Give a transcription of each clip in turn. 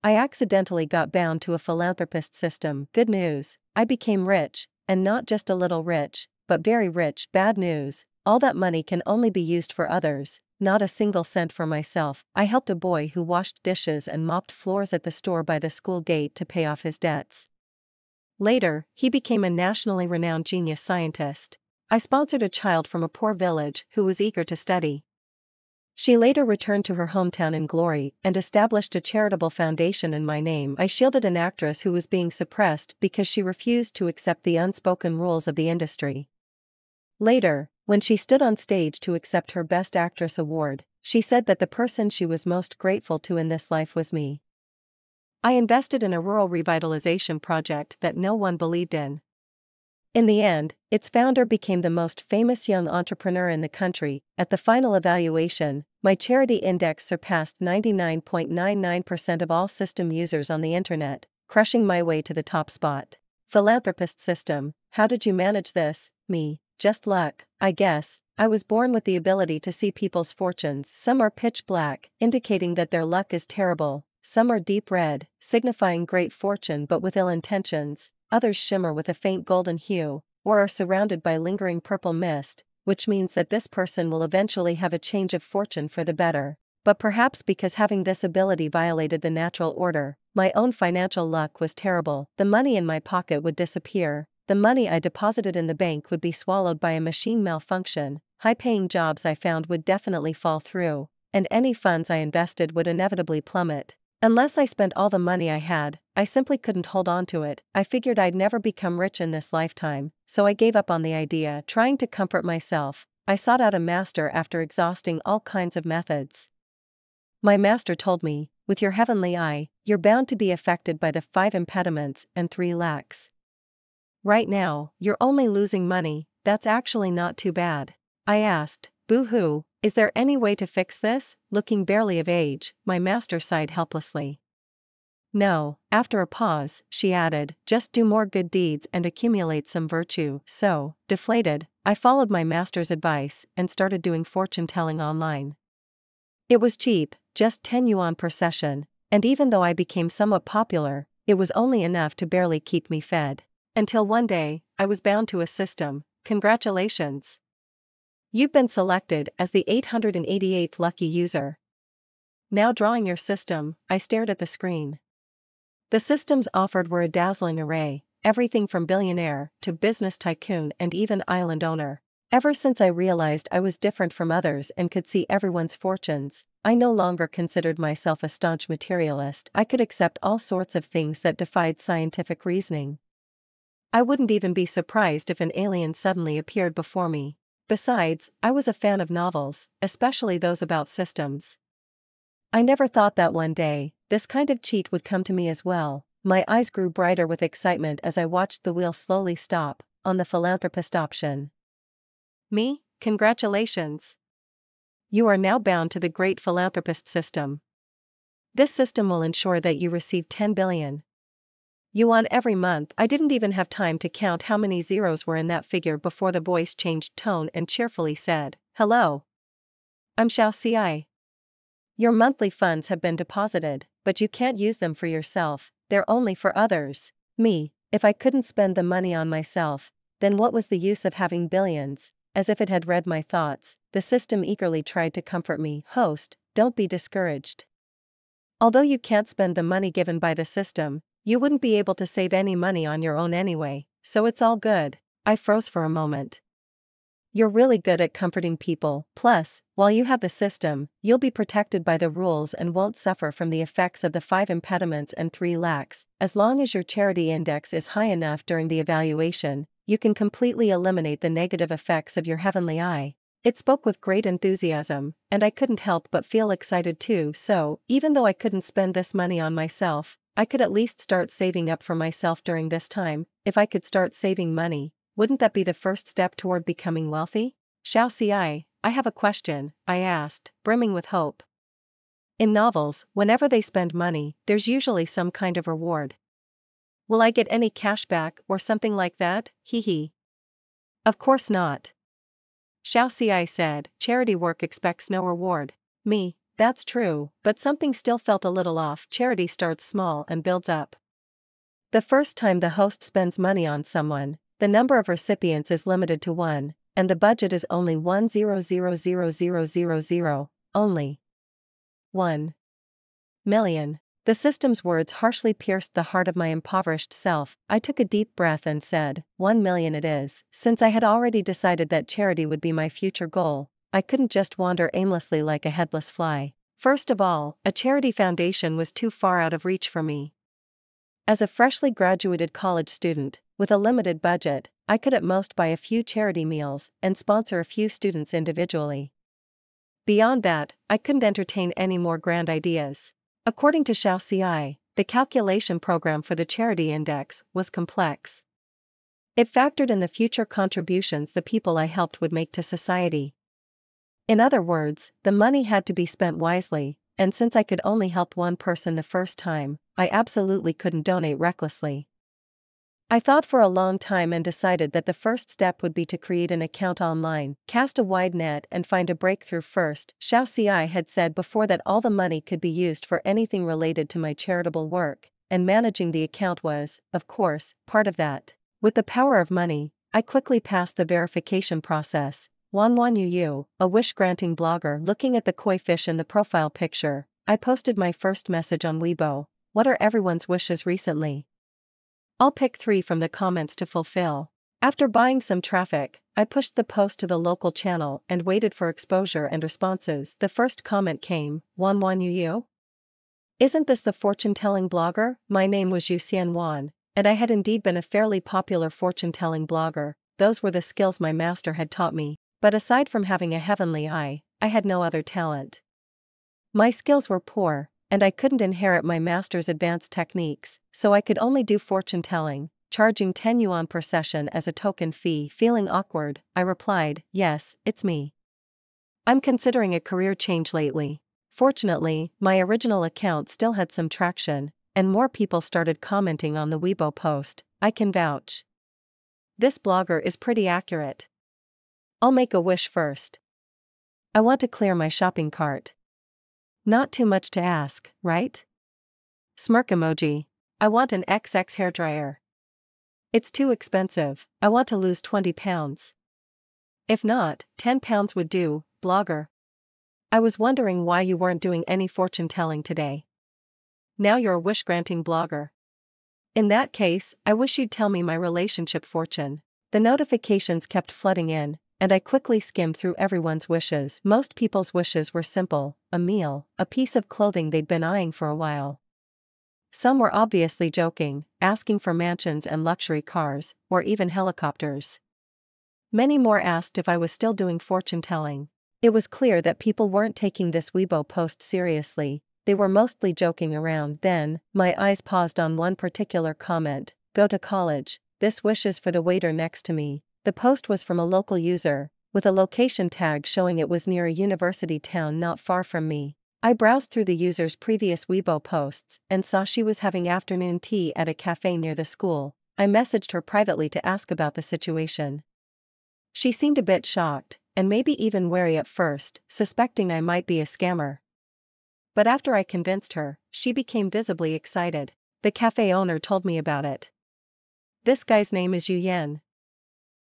I accidentally got bound to a philanthropist system. Good news, I became rich, and not just a little rich, but very rich. Bad news, all that money can only be used for others, not a single cent for myself. I helped a boy who washed dishes and mopped floors at the store by the school gate to pay off his debts. Later, he became a nationally renowned genius scientist. I sponsored a child from a poor village who was eager to study. She later returned to her hometown in glory and established a charitable foundation in my name. I shielded an actress who was being suppressed because she refused to accept the unspoken rules of the industry. Later, when she stood on stage to accept her Best Actress award, she said that the person she was most grateful to in this life was me. I invested in a rural revitalization project that no one believed in. In the end, its founder became the most famous young entrepreneur in the country. At the final evaluation, my charity index surpassed 99.99% of all system users on the internet, crushing my way to the top spot. Philanthropist system, how did you manage this? Me, just luck, I guess. I was born with the ability to see people's fortunes. Some are pitch black, indicating that their luck is terrible. Some are deep red, signifying great fortune but with ill intentions. Others shimmer with a faint golden hue, or are surrounded by lingering purple mist, which means that this person will eventually have a change of fortune for the better. But perhaps because having this ability violated the natural order, my own financial luck was terrible. The money in my pocket would disappear, the money I deposited in the bank would be swallowed by a machine malfunction, high-paying jobs I found would definitely fall through, and any funds I invested would inevitably plummet. Unless I spent all the money I had, I simply couldn't hold on to it. I figured I'd never become rich in this lifetime, so I gave up on the idea. Trying to comfort myself, I sought out a master after exhausting all kinds of methods. My master told me, with your heavenly eye, you're bound to be affected by the 5 impediments and 3 lacks. Right now, you're only losing money. That's actually not too bad. I asked, boo-hoo, is there any way to fix this? Looking barely of age, my master sighed helplessly. No, after a pause, she added, just do more good deeds and accumulate some virtue. So, deflated, I followed my master's advice and started doing fortune-telling online. It was cheap, just 10 yuan per session, and even though I became somewhat popular, it was only enough to barely keep me fed. Until one day, I was bound to a system. Congratulations! You've been selected as the 888th lucky user. Now drawing your system, I stared at the screen. The systems offered were a dazzling array, everything from billionaire to business tycoon and even island owner. Ever since I realized I was different from others and could see everyone's fortunes, I no longer considered myself a staunch materialist. I could accept all sorts of things that defied scientific reasoning. I wouldn't even be surprised if an alien suddenly appeared before me. Besides, I was a fan of novels, especially those about systems. I never thought that one day, this kind of cheat would come to me as well. My eyes grew brighter with excitement as I watched the wheel slowly stop on the philanthropist option. Me? Congratulations! You are now bound to the great philanthropist system. This system will ensure that you receive 10 billion yuan every month. I didn't even have time to count how many zeros were in that figure before the voice changed tone and cheerfully said, hello. I'm Xiao Ci. Your monthly funds have been deposited, but you can't use them for yourself, they're only for others. Me, if I couldn't spend the money on myself, then what was the use of having billions? As if it had read my thoughts, the system eagerly tried to comfort me. Host, don't be discouraged. Although you can't spend the money given by the system, you wouldn't be able to save any money on your own anyway, so it's all good. I froze for a moment. You're really good at comforting people. Plus, while you have the system, you'll be protected by the rules and won't suffer from the effects of the 5 impediments and 3 lacks. As long as your charity index is high enough during the evaluation, you can completely eliminate the negative effects of your heavenly eye. It spoke with great enthusiasm, and I couldn't help but feel excited too. So, even though I couldn't spend this money on myself, I could at least start saving up for myself during this time. If I could start saving money, wouldn't that be the first step toward becoming wealthy? Xiao Ci, I have a question, I asked, brimming with hope. In novels, whenever they spend money, there's usually some kind of reward. Will I get any cash back or something like that? Hee hee. Of course not. Xiao Ci said, charity work expects no reward. Me, That's true, but something still felt a little off. Charity starts small and builds up. The first time the host spends money on someone, the number of recipients is limited to one, and the budget is only 1,000,000, only 1 million. The system's words harshly pierced the heart of my impoverished self. I took a deep breath and said, 1 million it is. Since I had already decided that charity would be my future goal, I couldn't just wander aimlessly like a headless fly. First of all, a charity foundation was too far out of reach for me. As a freshly graduated college student, with a limited budget, I could at most buy a few charity meals and sponsor a few students individually. Beyond that, I couldn't entertain any more grand ideas. According to CI, the calculation program for the charity index was complex. It factored in the future contributions the people I helped would make to society. In other words, the money had to be spent wisely, and since I could only help one person the first time, I absolutely couldn't donate recklessly. I thought for a long time and decided that the first step would be to create an account online, cast a wide net and find a breakthrough first. CI had said before that all the money could be used for anything related to my charitable work, and managing the account was, of course, part of that. With the power of money, I quickly passed the verification process. Wanwan Yu, a wish-granting blogger. Looking at the koi fish in the profile picture, I posted my first message on Weibo. What are everyone's wishes recently? I'll pick 3 from the comments to fulfill. After buying some traffic, I pushed the post to the local channel and waited for exposure and responses. The first comment came, Wanwan Yu? Isn't this the fortune-telling blogger? My name was Yu Xianwan, and I had indeed been a fairly popular fortune-telling blogger. Those were the skills my master had taught me, but aside from having a heavenly eye, I had no other talent. My skills were poor, and I couldn't inherit my master's advanced techniques, so I could only do fortune-telling, charging 10 yuan per session as a token fee. Feeling awkward, I replied, yes, it's me. I'm considering a career change lately. Fortunately, my original account still had some traction, and more people started commenting on the Weibo post. I can vouch. This blogger is pretty accurate. I'll make a wish first. I want to clear my shopping cart. Not too much to ask, right? Smirk emoji. I want an XX hairdryer. It's too expensive. I want to lose 20 pounds. If not, 10 pounds would do, blogger. I was wondering why you weren't doing any fortune telling today. Now you're a wish-granting blogger. In that case, I wish you'd tell me my relationship fortune. The notifications kept flooding in, and I quickly skimmed through everyone's wishes. Most people's wishes were simple: a meal, a piece of clothing they'd been eyeing for a while. Some were obviously joking, asking for mansions and luxury cars, or even helicopters. Many more asked if I was still doing fortune-telling. It was clear that people weren't taking this Weibo post seriously, they were mostly joking around. Then, my eyes paused on one particular comment: go to college, this wish is for the waiter next to me. The post was from a local user, with a location tag showing it was near a university town not far from me. I browsed through the user's previous Weibo posts and saw she was having afternoon tea at a cafe near the school. I messaged her privately to ask about the situation. She seemed a bit shocked, and maybe even wary at first, suspecting I might be a scammer. But after I convinced her, she became visibly excited. The cafe owner told me about it. This guy's name is Yu Yan.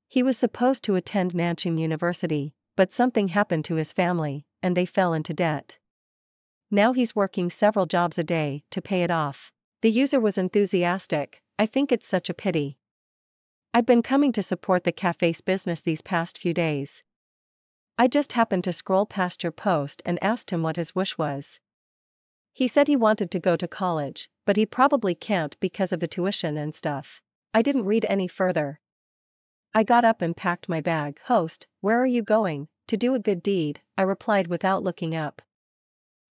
He was supposed to attend Nanjing University, but something happened to his family, and they fell into debt. Now he's working several jobs a day to pay it off. The user was enthusiastic. I think it's such a pity. I've been coming to support the cafe's business these past few days. I just happened to scroll past your post and asked him what his wish was. He said he wanted to go to college, but he probably can't because of the tuition and stuff. I didn't read any further. I got up and packed my bag. Host, where are you going? To do a good deed, I replied without looking up.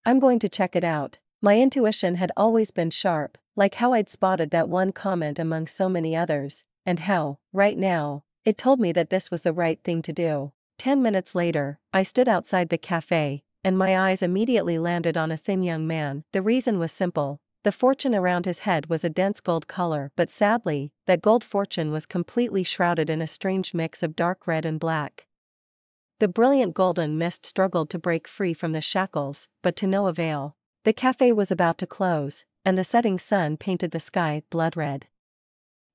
I'm going to check it out. My intuition had always been sharp, like how I'd spotted that one comment among so many others, and how, right now, it told me that this was the right thing to do. 10 minutes later, I stood outside the cafe, and my eyes immediately landed on a thin young man. The reason was simple. The fortune around his head was a dense gold color, but sadly, that gold fortune was completely shrouded in a strange mix of dark red and black. The brilliant golden mist struggled to break free from the shackles, but to no avail. The cafe was about to close, and the setting sun painted the sky blood red.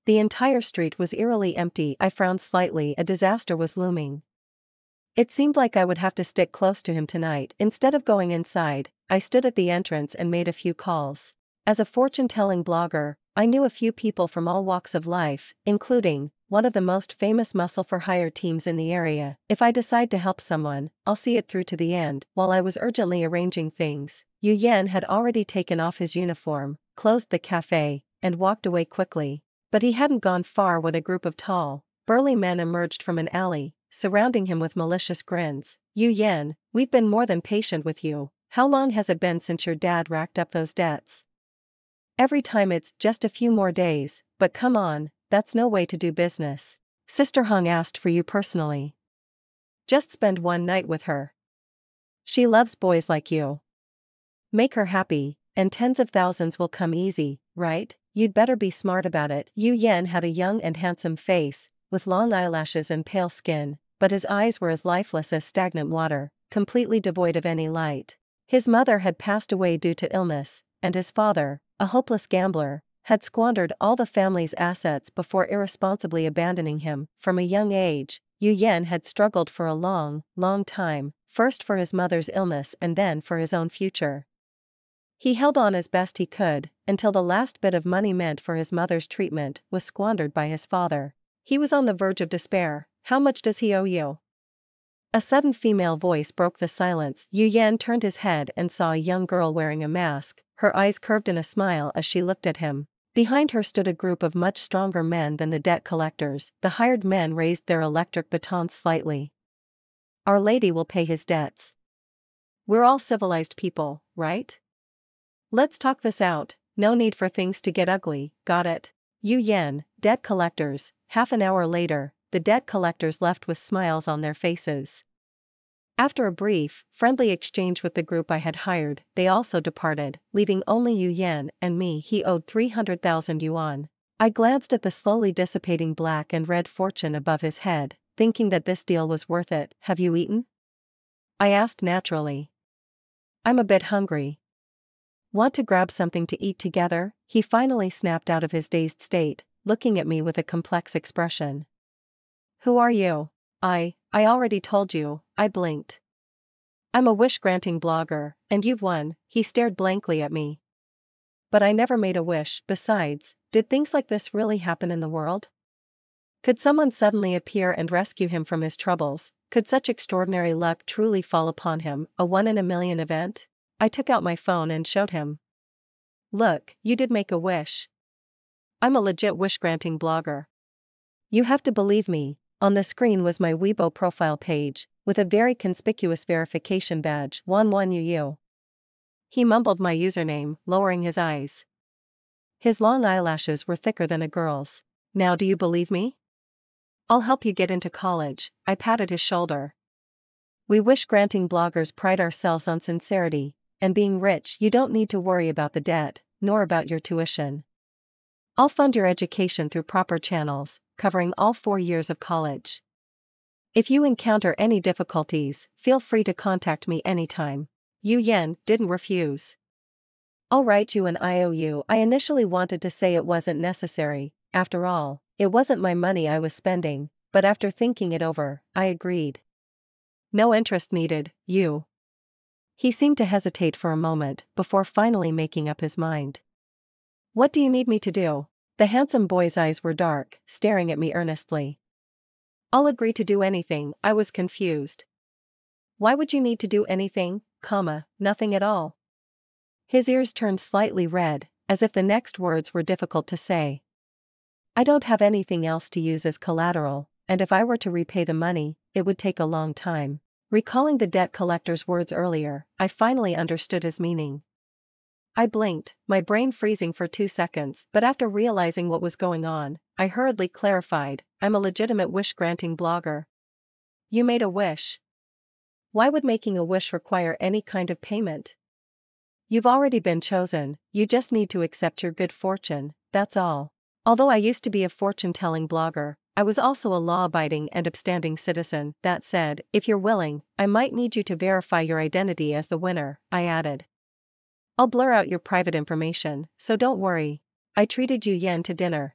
The entire street was eerily empty. I frowned slightly. A disaster was looming. It seemed like I would have to stick close to him tonight. Instead of going inside, I stood at the entrance and made a few calls. As a fortune-telling blogger, I knew a few people from all walks of life, including one of the most famous muscle-for-hire teams in the area. If I decide to help someone, I'll see it through to the end. While I was urgently arranging things, Yu Yan had already taken off his uniform, closed the cafe, and walked away quickly. But he hadn't gone far when a group of tall, burly men emerged from an alley, surrounding him with malicious grins. "Yu Yan, we've been more than patient with you. How long has it been since your dad racked up those debts? Every time it's just a few more days, but come on, that's no way to do business. Sister Hong asked for you personally. Just spend one night with her. She loves boys like you. Make her happy, and tens of thousands will come easy, right? You'd better be smart about it." Yu Yan had a young and handsome face, with long eyelashes and pale skin, but his eyes were as lifeless as stagnant water, completely devoid of any light. His mother had passed away due to illness, and his father, a hopeless gambler, had squandered all the family's assets before irresponsibly abandoning him. From a young age, Yu Yan had struggled for a long, long time, first for his mother's illness and then for his own future. He held on as best he could, until the last bit of money meant for his mother's treatment was squandered by his father. He was on the verge of despair. "How much does he owe you?" A sudden female voice broke the silence. Yu Yan turned his head and saw a young girl wearing a mask, her eyes curved in a smile as she looked at him. Behind her stood a group of much stronger men than the debt collectors. The hired men raised their electric batons slightly. "Our Lady will pay his debts. We're all civilized people, right? Let's talk this out. No need for things to get ugly, got it?" Yu Yan, debt collectors. Half an hour later, the debt collectors left with smiles on their faces. After a brief, friendly exchange with the group I had hired, they also departed, leaving only Yu Yan and me. He owed 300,000 yuan. I glanced at the slowly dissipating black and red fortune above his head, thinking that this deal was worth it. "Have you eaten?" I asked naturally. "I'm a bit hungry. Want to grab something to eat together?" He finally snapped out of his dazed state, looking at me with a complex expression. "Who are you?" I already told you," I blinked. "I'm a wish-granting blogger, and you've won." He stared blankly at me. "But I never made a wish. Besides, did things like this really happen in the world? Could someone suddenly appear and rescue him from his troubles? Could such extraordinary luck truly fall upon him, a one-in-a-million event?" I took out my phone and showed him. "Look, you did make a wish. I'm a legit wish-granting blogger. You have to believe me." On the screen was my Weibo profile page, with a very conspicuous verification badge, 11UU. He mumbled my username, lowering his eyes. His long eyelashes were thicker than a girl's. "Now do you believe me? I'll help you get into college." I patted his shoulder. "We wish-granting bloggers pride ourselves on sincerity, and being rich. You don't need to worry about the debt, nor about your tuition. I'll fund your education through proper channels, covering all 4 years of college. If you encounter any difficulties, feel free to contact me anytime." Yu Yan didn't refuse. "I'll write you an IOU." I initially wanted to say it wasn't necessary. After all, it wasn't my money I was spending, but after thinking it over, I agreed. "No interest needed, you." He seemed to hesitate for a moment, before finally making up his mind. "What do you need me to do?" The handsome boy's eyes were dark, staring at me earnestly. "I'll agree to do anything." I was confused. "Why would you need to do anything, nothing at all?" His ears turned slightly red, as if the next words were difficult to say. "I don't have anything else to use as collateral, and if I were to repay the money, it would take a long time." Recalling the debt collector's words earlier, I finally understood his meaning. I blinked, my brain freezing for 2 seconds, but after realizing what was going on, I hurriedly clarified, "I'm a legitimate wish-granting blogger." "You made a wish. Why would making a wish require any kind of payment? You've already been chosen, you just need to accept your good fortune, that's all." Although I used to be a fortune-telling blogger, I was also a law-abiding and upstanding citizen. That said, if you're willing, I might need you to verify your identity as the winner, I added. I'll blur out your private information, so don't worry. I treated Yu Yan to dinner.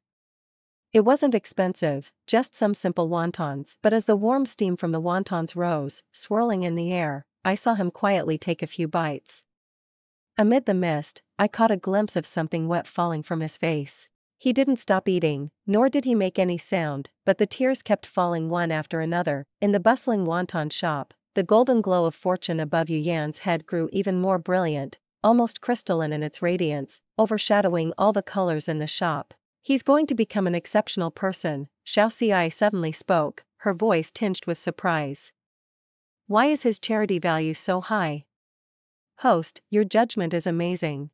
It wasn't expensive, just some simple wontons, but as the warm steam from the wontons rose, swirling in the air, I saw him quietly take a few bites. Amid the mist, I caught a glimpse of something wet falling from his face. He didn't stop eating, nor did he make any sound, but the tears kept falling one after another. In the bustling wonton shop, the golden glow of fortune above Yu Yan's head grew even more brilliant, almost crystalline in its radiance, overshadowing all the colors in the shop. He's going to become an exceptional person, Xiao Xi suddenly spoke, her voice tinged with surprise. Why is his charity value so high? Host, your judgment is amazing.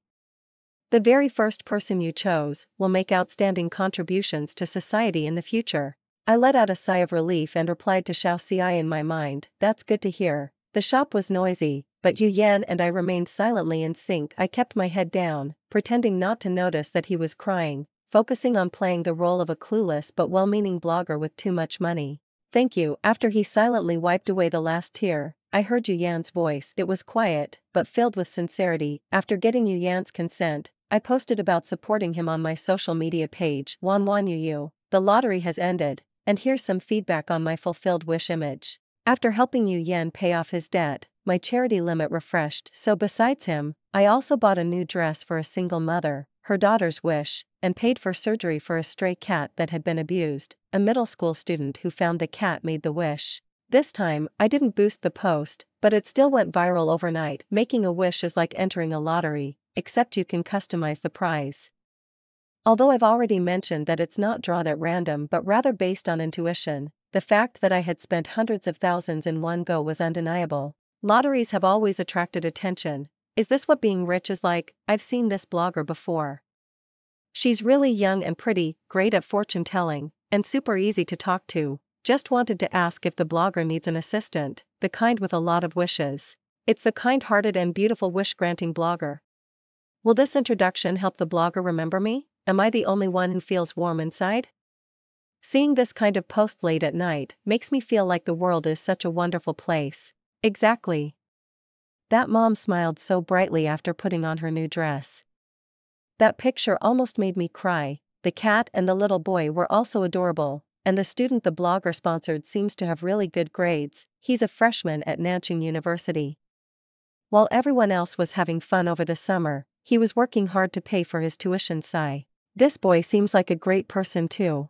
The very first person you chose will make outstanding contributions to society in the future. I let out a sigh of relief and replied to Xiao Xi in my mind, that's good to hear. The shop was noisy, but Yu Yan and I remained silently in sync. I kept my head down, pretending not to notice that he was crying, focusing on playing the role of a clueless but well-meaning blogger with too much money. Thank you. After he silently wiped away the last tear, I heard Yu Yan's voice. It was quiet, but filled with sincerity. After getting Yu Yan's consent, I posted about supporting him on my social media page. Wan Wan Yu Yu, the lottery has ended, and here's some feedback on my fulfilled wish image. After helping Yu Yan pay off his debt, my charity limit refreshed. So besides him, I also bought a new dress for a single mother, her daughter's wish, and paid for surgery for a stray cat that had been abused. A middle school student who found the cat made the wish. This time, I didn't boost the post, but it still went viral overnight. Making a wish is like entering a lottery, except you can customize the prize. Although I've already mentioned that it's not drawn at random but rather based on intuition, the fact that I had spent hundreds of thousands in one go was undeniable. Lotteries have always attracted attention. Is this what being rich is like? I've seen this blogger before. She's really young and pretty, great at fortune telling, and super easy to talk to. Just wanted to ask if the blogger needs an assistant, the kind with a lot of wishes. It's the kind-hearted and beautiful wish-granting blogger. Will this introduction help the blogger remember me? Am I the only one who feels warm inside? Seeing this kind of post late at night makes me feel like the world is such a wonderful place. Exactly. That mom smiled so brightly after putting on her new dress. That picture almost made me cry. The cat and the little boy were also adorable, and the student the blogger sponsored seems to have really good grades. He's a freshman at Nanjing University. While everyone else was having fun over the summer, he was working hard to pay for his tuition. This boy seems like a great person too.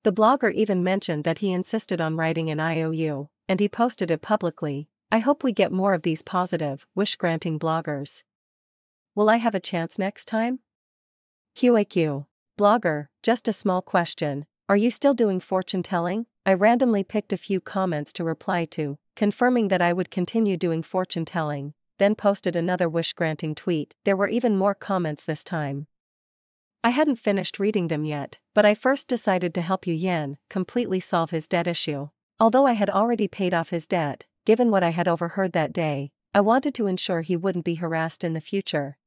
The blogger even mentioned that he insisted on writing an IOU, and he posted it publicly. I hope we get more of these positive, wish-granting bloggers. Will I have a chance next time? QAQ. Blogger, just a small question. Are you still doing fortune telling? I randomly picked a few comments to reply to, confirming that I would continue doing fortune telling, then posted another wish-granting tweet. There were even more comments this time. I hadn't finished reading them yet, but I first decided to help Yu Yan completely solve his debt issue. Although I had already paid off his debt, given what I had overheard that day, I wanted to ensure he wouldn't be harassed in the future.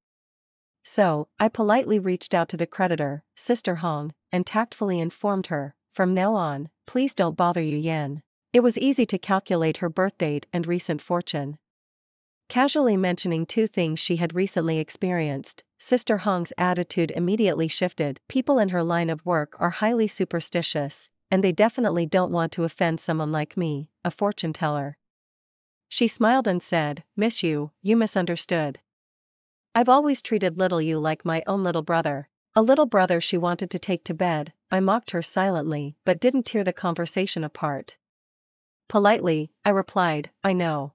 So, I politely reached out to the creditor, Sister Hong, and tactfully informed her, from now on, please don't bother Yu Yan. It was easy to calculate her birth date and recent fortune. Casually mentioning two things she had recently experienced, Sister Hong's attitude immediately shifted. People in her line of work are highly superstitious, and they definitely don't want to offend someone like me, a fortune teller. She smiled and said, Miss Yu, you misunderstood. I've always treated little Yu like my own little brother. A little brother she wanted to take to bed. I mocked her silently but didn't tear the conversation apart. Politely, I replied, I know.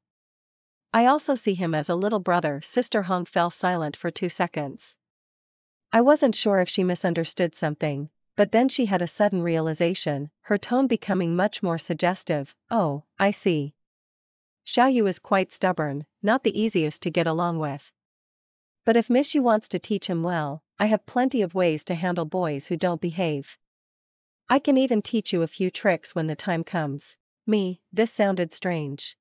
I also see him as a little brother. Sister Hong fell silent for 2 seconds. I wasn't sure if she misunderstood something, but then she had a sudden realization, her tone becoming much more suggestive. Oh, I see. Xiao Yu is quite stubborn, not the easiest to get along with. But if Miss Yu wants to teach him well, I have plenty of ways to handle boys who don't behave. I can even teach you a few tricks when the time comes. This sounded strange.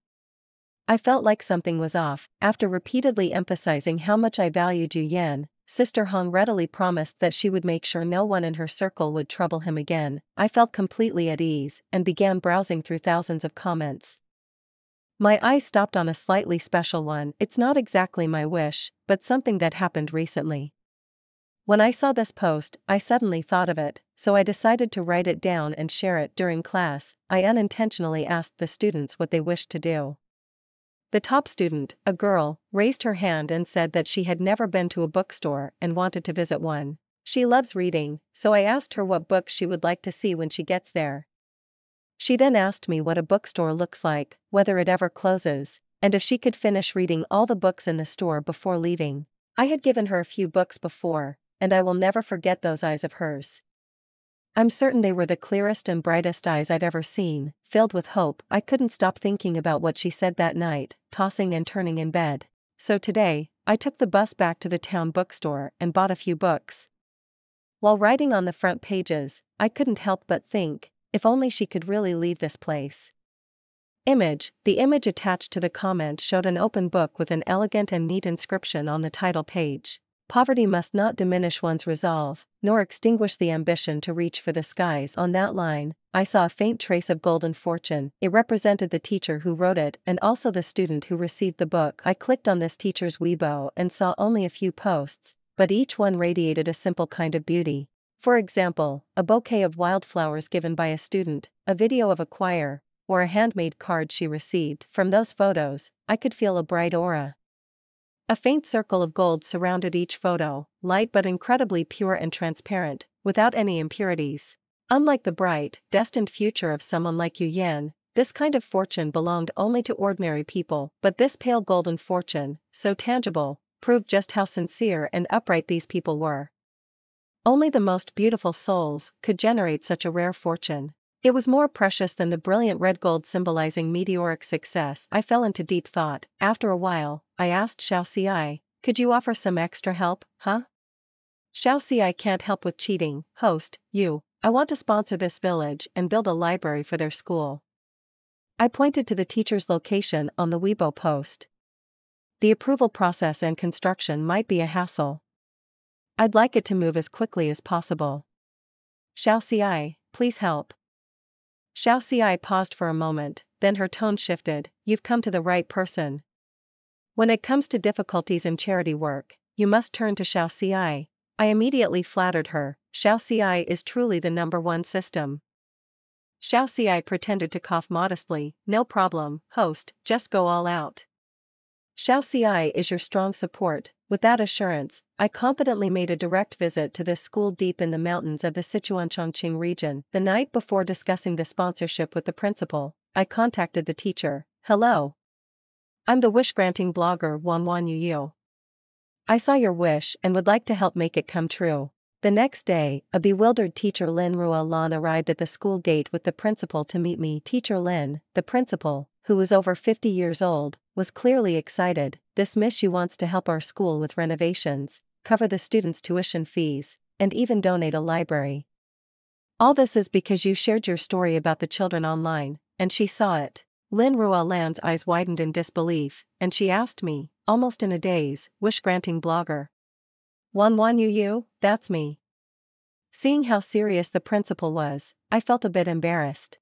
I felt like something was off. After repeatedly emphasizing how much I valued Yu Yan, Sister Hong readily promised that she would make sure no one in her circle would trouble him again. I felt completely at ease and began browsing through thousands of comments. My eyes stopped on a slightly special one. It's not exactly my wish, but something that happened recently. When I saw this post, I suddenly thought of it, so I decided to write it down and share it during class. I unintentionally asked the students what they wished to do. The top student, a girl, raised her hand and said that she had never been to a bookstore and wanted to visit one. She loves reading, so I asked her what books she would like to see when she gets there. She then asked me what a bookstore looks like, whether it ever closes, and if she could finish reading all the books in the store before leaving. I had given her a few books before, and I will never forget those eyes of hers. I'm certain they were the clearest and brightest eyes I'd ever seen, filled with hope. I couldn't stop thinking about what she said that night, tossing and turning in bed. So today, I took the bus back to the town bookstore and bought a few books. While writing on the front pages, I couldn't help but think, if only she could really leave this place. Image. The image attached to the comment showed an open book with an elegant and neat inscription on the title page. Poverty must not diminish one's resolve, nor extinguish the ambition to reach for the skies. On that line, I saw a faint trace of golden fortune. It represented the teacher who wrote it and also the student who received the book. I clicked on this teacher's Weibo and saw only a few posts, but each one radiated a simple kind of beauty. For example, a bouquet of wildflowers given by a student, a video of a choir, or a handmade card she received. From those photos, I could feel a bright aura. A faint circle of gold surrounded each photo, light but incredibly pure and transparent, without any impurities. Unlike the bright, destined future of someone like Yu Yan, this kind of fortune belonged only to ordinary people, but this pale golden fortune, so tangible, proved just how sincere and upright these people were. Only the most beautiful souls could generate such a rare fortune. It was more precious than the brilliant red gold symbolizing meteoric success. I fell into deep thought. After a while, I asked Xiao Xi, could you offer some extra help, huh? Xiao Xi can't help with cheating. Host, I want to sponsor this village and build a library for their school. I pointed to the teacher's location on the Weibo post. The approval process and construction might be a hassle. I'd like it to move as quickly as possible. Xiao Xi, please help. Xiao Xi paused for a moment, then her tone shifted. You've come to the right person. When it comes to difficulties in charity work, you must turn to Xiao Xi. I immediately flattered her. Xiao Xi is truly the #1 system. Xiao Xi pretended to cough modestly. No problem, host, just go all out. Xiao Xi is your strong support. With that assurance, I confidently made a direct visit to this school deep in the mountains of the Sichuan-Chongqing region. The night before discussing the sponsorship with the principal, I contacted the teacher. Hello. I'm the wish-granting blogger Wanwan Yu. I saw your wish and would like to help make it come true. The next day, a bewildered teacher Lin Rua Lan arrived at the school gate with the principal to meet me. Teacher Lin, the principal, who was over 50 years old, was clearly excited. This Miss Yu wants to help our school with renovations, cover the students' tuition fees, and even donate a library. All this is because you shared your story about the children online, and she saw it. Lin Rua Lan's eyes widened in disbelief, and she asked me, almost in a daze, wish-granting blogger. Wanwan Yu, that's me. Seeing how serious the principal was, I felt a bit embarrassed.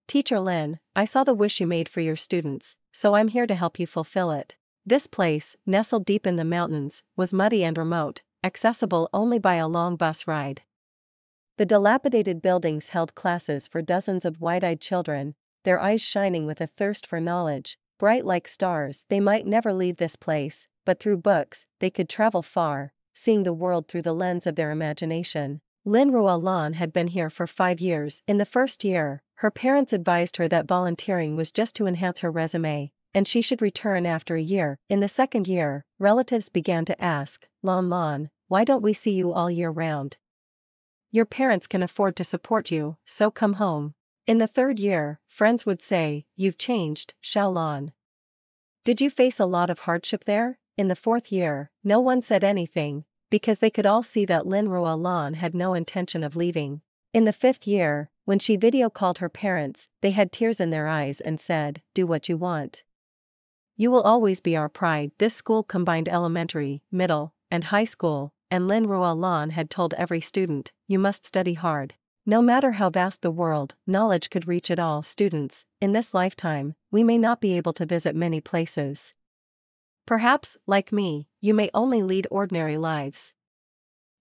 Teacher Lin, I saw the wish you made for your students, so I'm here to help you fulfill it. This place, nestled deep in the mountains, was muddy and remote, accessible only by a long bus ride. The dilapidated buildings held classes for dozens of wide-eyed children, their eyes shining with a thirst for knowledge. Bright like stars, they might never leave this place, but through books, they could travel far, seeing the world through the lens of their imagination. Lin Rua Lan had been here for 5 years. In the first year, her parents advised her that volunteering was just to enhance her resume, and she should return after a year. In the second year, relatives began to ask, Lan, why don't we see you all year round? Your parents can afford to support you, so come home. In the third year, friends would say, you've changed, Xiao Lan. Did you face a lot of hardship there? In the fourth year, no one said anything, because they could all see that Lin Rua Lan had no intention of leaving. In the fifth year, when she video called her parents, they had tears in their eyes and said, do what you want. You will always be our pride. This school combined elementary, middle, and high school, and Lin Ruolan had told every student, "You must study hard." No matter how vast the world, knowledge could reach it all. Students, in this lifetime, we may not be able to visit many places. Perhaps, like me, you may only lead ordinary lives.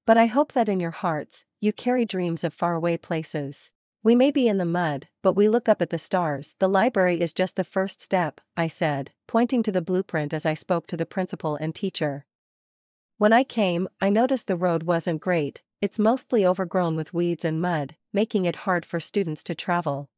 But I hope that in your hearts, you carry dreams of faraway places. We may be in the mud, but we look up at the stars. The library is just the first step, I said, pointing to the blueprint as I spoke to the principal and teacher. When I came, I noticed the road wasn't great. It's mostly overgrown with weeds and mud, making it hard for students to travel.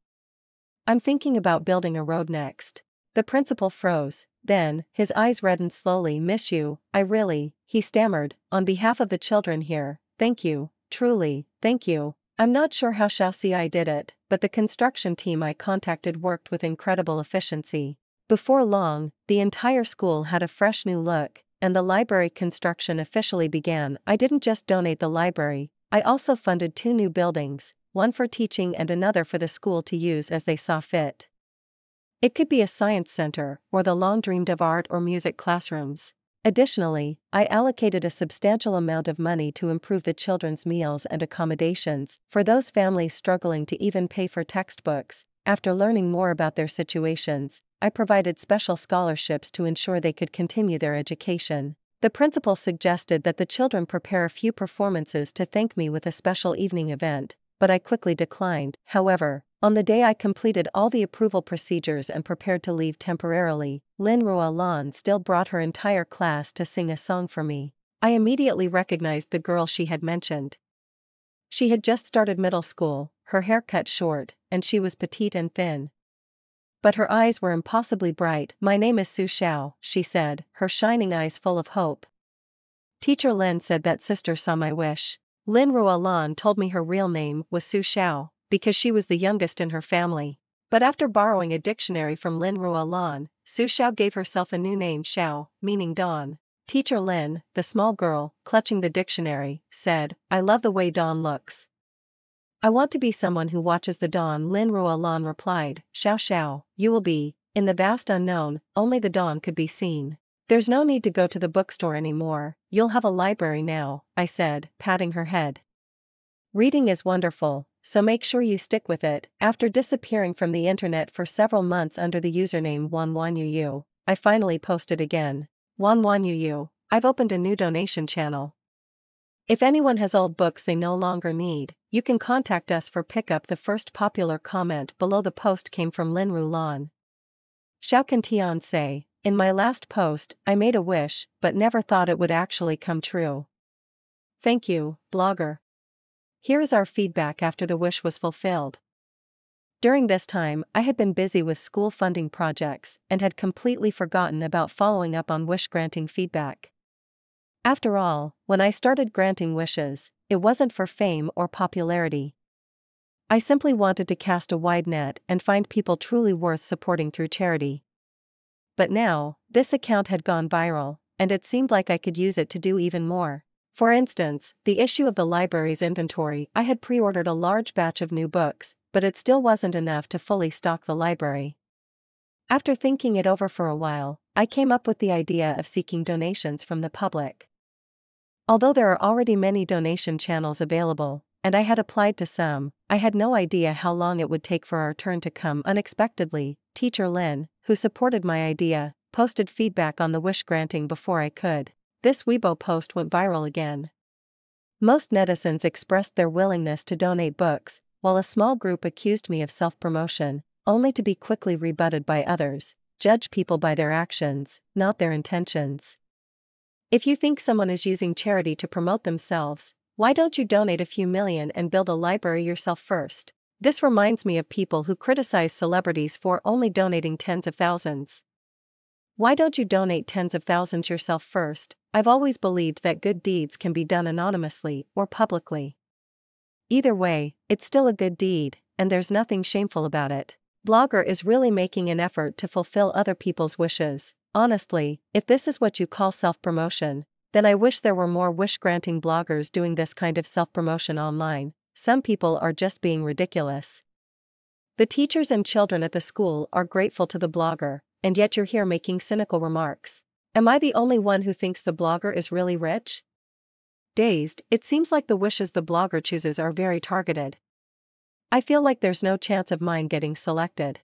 I'm thinking about building a road next. The principal froze, then, his eyes reddened slowly. "Miss you, I really," he stammered, "on behalf of the children here, thank you, truly, thank you." I'm not sure how I did it, but the construction team I contacted worked with incredible efficiency. Before long, the entire school had a fresh new look, and the library construction officially began. I didn't just donate the library, I also funded 2 new buildings, one for teaching and another for the school to use as they saw fit. It could be a science center, or the long-dreamed-of art or music classrooms. Additionally, I allocated a substantial amount of money to improve the children's meals and accommodations for those families struggling to even pay for textbooks. After learning more about their situations, I provided special scholarships to ensure they could continue their education. The principal suggested that the children prepare a few performances to thank me with a special evening event, but I quickly declined. However, on the day I completed all the approval procedures and prepared to leave temporarily, Lin Ruolan still brought her entire class to sing a song for me. I immediately recognized the girl she had mentioned. She had just started middle school, her hair cut short, and she was petite and thin. But her eyes were impossibly bright. "My name is Su Xiao," she said, her shining eyes full of hope. "Teacher Lin said that sister saw my wish." Lin Ruolan told me her real name was Su Xiao, because she was the youngest in her family. But after borrowing a dictionary from Lin Ruolan, Su Xiao gave herself a new name, Xiao, meaning dawn. Teacher Lin, the small girl, clutching the dictionary, said, "I love the way dawn looks. I want to be someone who watches the dawn." Lin Ruolan replied, "Xiao Xiao, you will be, in the vast unknown, only the dawn could be seen. There's no need to go to the bookstore anymore, you'll have a library now," I said, patting her head. "Reading is wonderful, so make sure you stick with it." After disappearing from the internet for several months under the username Wanwanyuyu, I finally posted again. "Wanwanyuyu, I've opened a new donation channel. If anyone has old books they no longer need, you can contact us for pickup." The first popular comment below the post came from Lin Ruolan. Xiao Can Tian say, "In my last post, I made a wish, but never thought it would actually come true. Thank you, blogger." Here is our feedback after the wish was fulfilled. During this time, I had been busy with school funding projects and had completely forgotten about following up on wish-granting feedback. After all, when I started granting wishes, it wasn't for fame or popularity. I simply wanted to cast a wide net and find people truly worth supporting through charity. But now, this account had gone viral, and it seemed like I could use it to do even more. For instance, the issue of the library's inventory. I had pre-ordered a large batch of new books, but it still wasn't enough to fully stock the library. After thinking it over for a while, I came up with the idea of seeking donations from the public. Although there are already many donation channels available, and I had applied to some, I had no idea how long it would take for our turn to come. Unexpectedly, Teacher Lin, who supported my idea, posted feedback on the wish granting before I could. This Weibo post went viral again. Most netizens expressed their willingness to donate books, while a small group accused me of self-promotion, only to be quickly rebutted by others. Judge people by their actions, not their intentions. If you think someone is using charity to promote themselves, why don't you donate a few million and build a library yourself first? This reminds me of people who criticize celebrities for only donating tens of thousands. Why don't you donate tens of thousands yourself first? I've always believed that good deeds can be done anonymously or publicly. Either way, it's still a good deed, and there's nothing shameful about it. Blogger is really making an effort to fulfill other people's wishes. Honestly, if this is what you call self-promotion, then I wish there were more wish-granting bloggers doing this kind of self-promotion online. Some people are just being ridiculous. The teachers and children at the school are grateful to the blogger, and yet you're here making cynical remarks. Am I the only one who thinks the blogger is really rich? Dazed, it seems like the wishes the blogger chooses are very targeted. I feel like there's no chance of mine getting selected.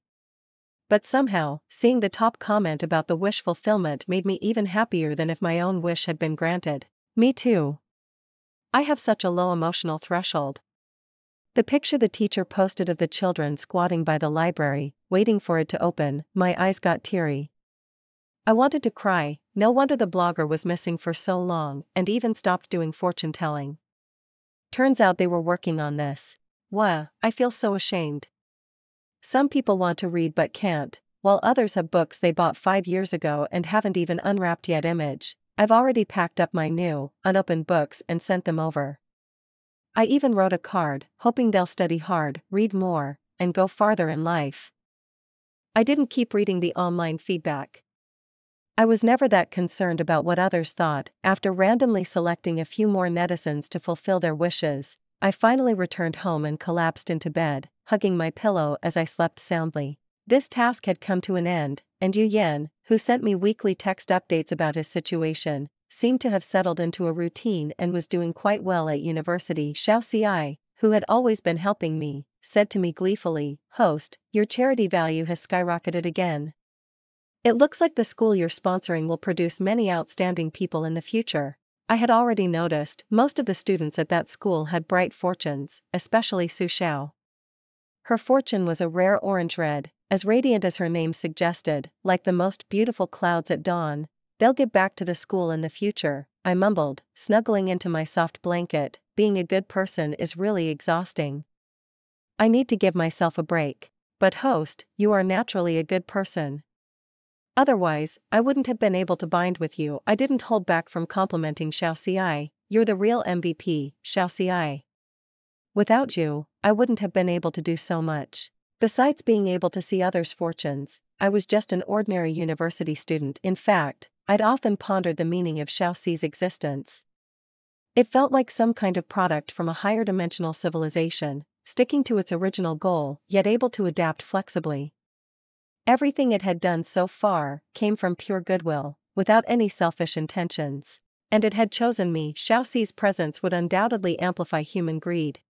But somehow, seeing the top comment about the wish fulfillment made me even happier than if my own wish had been granted. Me too. I have such a low emotional threshold. The picture the teacher posted of the children squatting by the library, waiting for it to open, my eyes got teary. I wanted to cry. No wonder the blogger was missing for so long and even stopped doing fortune telling. Turns out they were working on this. Wah, I feel so ashamed. Some people want to read but can't, while others have books they bought 5 years ago and haven't even unwrapped yet. Image. I've already packed up my new, unopened books and sent them over. I even wrote a card, hoping they'll study hard, read more, and go farther in life. I didn't keep reading the online feedback. I was never that concerned about what others thought. After randomly selecting a few more netizens to fulfill their wishes, I finally returned home and collapsed into bed, hugging my pillow as I slept soundly. This task had come to an end, and Yu Yan, who sent me weekly text updates about his situation, seemed to have settled into a routine and was doing quite well at university. Xiao Xi, who had always been helping me, said to me gleefully, "Host, your charity value has skyrocketed again. It looks like the school you're sponsoring will produce many outstanding people in the future." I had already noticed most of the students at that school had bright fortunes, especially Su Xiao. Her fortune was a rare orange red, as radiant as her name suggested, like the most beautiful clouds at dawn. "They'll give back to the school in the future," I mumbled, snuggling into my soft blanket. Being a good person is really exhausting. I need to give myself a break. But host, you are naturally a good person. Otherwise, I wouldn't have been able to bind with you. I didn't hold back from complimenting Xiao Xi. "You're the real MVP, Xiao Xi. Without you, I wouldn't have been able to do so much." Besides being able to see others' fortunes, I was just an ordinary university student. In fact, I'd often pondered the meaning of Xiao Xi's existence. It felt like some kind of product from a higher dimensional civilization, sticking to its original goal, yet able to adapt flexibly. Everything it had done so far came from pure goodwill, without any selfish intentions. And it had chosen me. Xiao Xi's presence would undoubtedly amplify human greed.